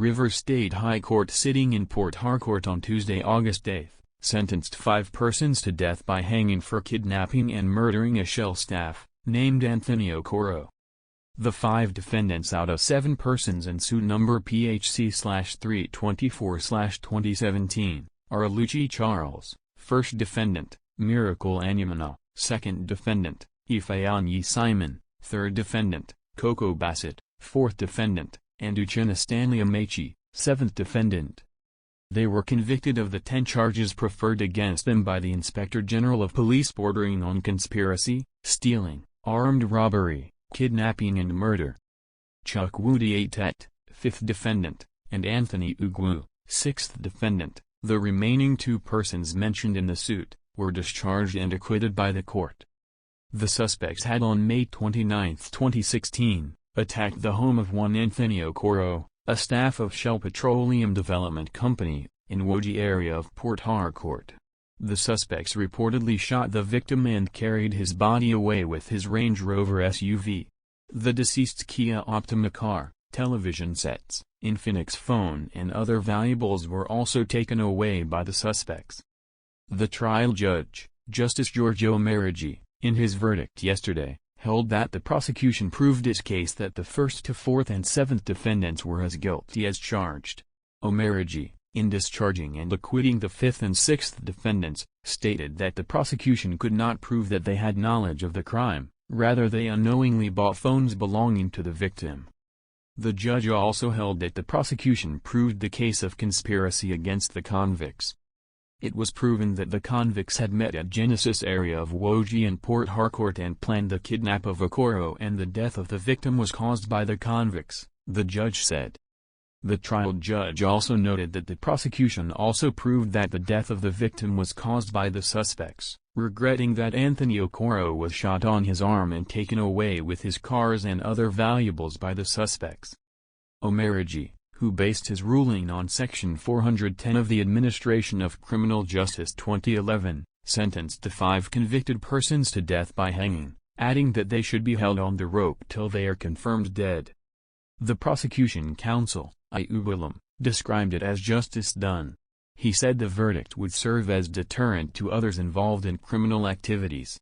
River State High Court sitting in Port Harcourt on Tuesday, August 8, sentenced 5 persons to death by hanging for kidnapping and murdering a Shell staff, named Anthony Okoro. The 5 defendants out of 7 persons in suit number PHC-324/2017, are Oluchi Charles, first defendant, Miracle Anumuna, second defendant, Ifeanyi Simon, third defendant, Koko Basset, fourth defendant, and Uchenna Stanley Amaechi, seventh defendant. They were convicted of the 10 charges preferred against them by the Inspector General of Police bordering on conspiracy, stealing, armed robbery, kidnapping and murder. Chukwudi Etete, 5th defendant, and Anthony Ugwu, 6th defendant, the remaining 2 persons mentioned in the suit, were discharged and acquitted by the court. The suspects had on May 29, 2016, attacked the home of one Anthony Okoro, a staff of Shell Petroleum Development Company, in Woji area of Port Harcourt. The suspects reportedly shot the victim and carried his body away with his Range Rover SUV. The deceased's Kia Optima car, television sets, infinix phone and other valuables were also taken away by the suspects. The trial judge, Justice Giorgio Amerigi, in his verdict yesterday, held that the prosecution proved its case that the 1st to 4th and 7th defendants were as guilty as charged. Amerigi, in discharging and acquitting the 5th and 6th defendants, stated that the prosecution could not prove that they had knowledge of the crime, rather they unknowingly bought phones belonging to the victim. The judge also held that the prosecution proved the case of conspiracy against the convicts. It was proven that the convicts had met at Genesis area of Woji and Port Harcourt and planned the kidnap of Okoro, and the death of the victim was caused by the convicts, the judge said. The trial judge also noted that the prosecution also proved that the death of the victim was caused by the suspects, regretting that Anthony Okoro was shot on his arm and taken away with his cars and other valuables by the suspects. Amerigi, who based his ruling on Section 410 of the Administration of Criminal Justice 2011, sentenced the 5 convicted persons to death by hanging, adding that they should be held on the rope till they are confirmed dead. The prosecution counsel, Ugwu, described it as justice done. He said the verdict would serve as deterrent to others involved in criminal activities.